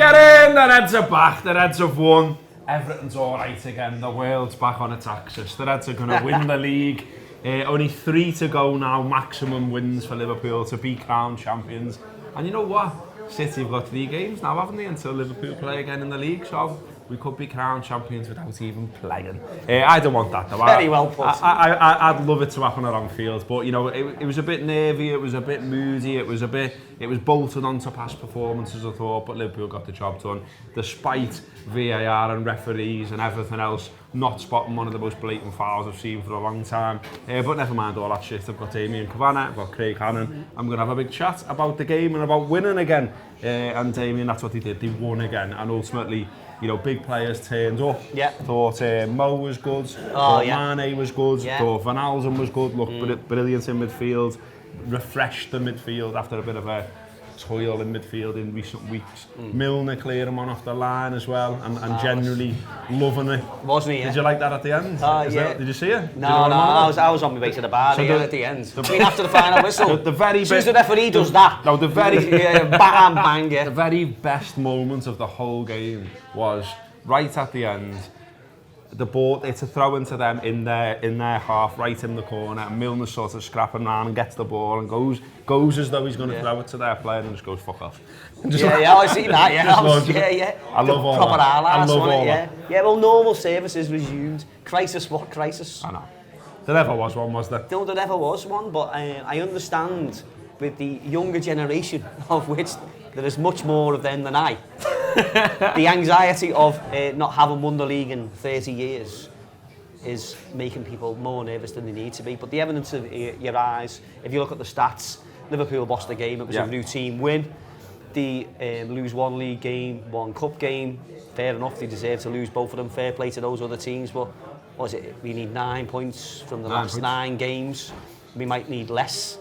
Get in, the Reds are back, the Reds have won. Everything's all right again, the world's back on its axis. The Reds are going to win the league. Only 3 to go now, maximum wins for Liverpool to be crowned champions. And you know what? City have got 3 games now, haven't they, until Liverpool play again in the league, so we could be crowned champions without even playing. I don't want that though. Very well put. I'd love it to happen at Anfield, but you know, it was a bit nervy, it was a bit moody, it was bolted onto past performances, I thought, but Liverpool got the job done, despite VAR and referees and everything else not spotting one of the most blatant fouls I've seen for a long time. But never mind all that shit. I've got Damien Cavanagh, I've got Craig Hannon. I'm going to have a big chat about the game and about winning again. And Damien, that's what they did. They won again, and ultimately, you know, big players turned up. Yeah. Thought Mo was good. Thought Mane was good. Yeah. Thought Van Alzen was good. Looked brilliant in midfield. Refreshed the midfield after a bit of a toil in midfield in recent weeks. Milner clearing one off the line as well, and generally loving it. Wasn't he? Yeah? Did you like that at the end? Did you see it? No, I was on my way to the bar at the end. After the final whistle. The very best. The referee does that. No, the very bang, bang, yeah. The very best moment of the whole game was right at the end. The ball, it's a throw into them in their half, right in the corner, and Milner sort of scrapping around and gets the ball and goes as though he's going to throw it to their player and just goes fuck off. I've seen that, yeah. I love all proper that. I love all that. Yeah, well, normal services resumed. Crisis, what crisis? I know. There never was one, was there? No, there never was one, but I understand with the younger generation, of which there is much more of them than I. The anxiety of not having won the league in 30 years is making people more nervous than they need to be. But the evidence of your eyes, if you look at the stats, Liverpool lost the game, it was a routine win. They lose one league game, one cup game, fair enough, they deserve to lose both of them, fair play to those other teams, but what is it, we need 9 points from the last 9 games, we might need less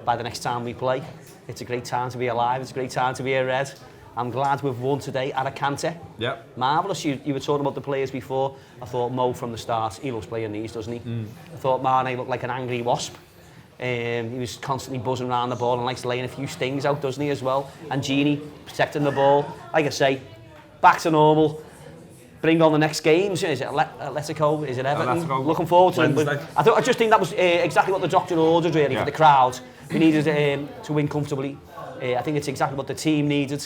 by the next time we play. It's a great time to be alive, it's a great time to be a Red. I'm glad we've won today at Alicante. Yep. Marvellous. You were talking about the players before. I thought Mo from the start, he loves playing these, doesn't he? I thought Mane looked like an angry wasp. He was constantly buzzing around the ball and likes laying a few stings out, doesn't he, as well? And Gini protecting the ball. Like I say, back to normal. Bring on the next games. Is it Atletico? Is it Everton? Looking forward to it. I just think that was exactly what the doctor ordered, really, for the crowd. We needed to win comfortably. I think it's exactly what the team needed.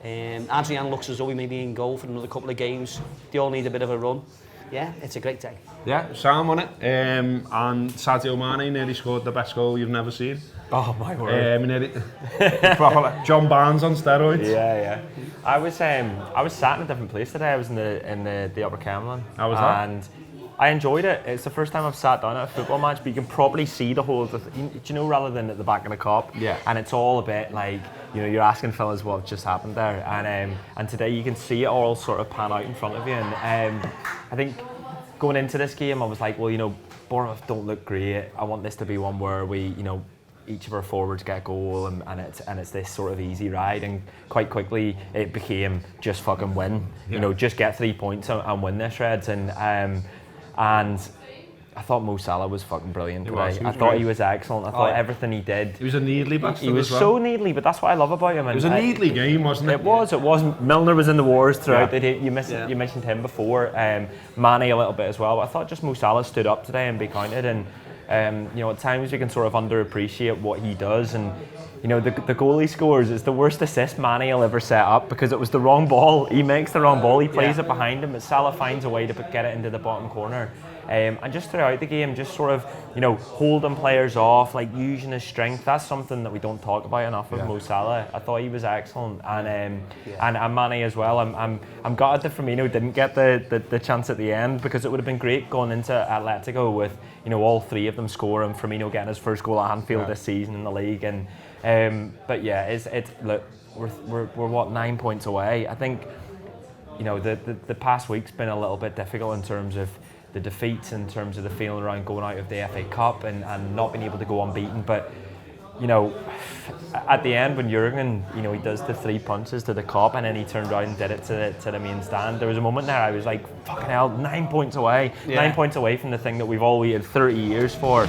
Adrian looks as though he may be in goal for another couple of games. They all need a bit of a run. Yeah, it's a great day. Yeah, Sam on it. And Sadio Mane nearly scored the best goal you've never seen. Oh my word. Proper John Barnes on steroids. Yeah. I was sat in a different place today. I was in the Upper Camelon. How was that? And I enjoyed it. It's the first time I've sat down at a football match, but you can probably see the whole, rather than at the back of the Kop. Yeah. And it's all a bit like, you're asking fellas what just happened there. And today you can see it all sort of pan out in front of you. And I think going into this game, I was like, well, Bournemouth don't look great. I want this to be one where we, each of our forwards get a goal and it's this sort of easy ride, and quite quickly it became just fucking win. Just get 3 points and win this, Reds. And I thought Mo Salah was fucking brilliant today. I thought he was excellent. I thought everything he did. He was a needly bastard. He was so needly, but that's what I love about him. It was a needly game, wasn't it? It was. Milner was in the wars throughout the day. You mentioned him before. Mane a little bit as well. But I thought just Mo Salah stood up today and be counted. And at times we can sort of underappreciate what he does. And the goal he scores is the worst assist Mane will ever set up, because it was the wrong ball. He makes the wrong ball. He plays it behind him, but Salah finds a way to get it into the bottom corner. And just throughout the game, just sort of, holding players off, like using his strength. That's something that we don't talk about enough with Mo Salah. I thought he was excellent, and Mane as well. I'm gutted that Firmino didn't get the chance at the end, because it would have been great going into Atletico with all 3 of them scoring. Firmino getting his first goal at Anfield this season in the league, but yeah, look, we're what, 9 points away. I think the past week's been a little bit difficult in terms of the defeats, in terms of the feeling around going out of the FA Cup and not being able to go unbeaten. But at the end, when Jurgen, he does the 3 punches to the Kop and then he turned around and did it to the main stand, there was a moment there I was like, fucking hell, 9 points away. 9 points away from the thing that we've all waited 30 years for.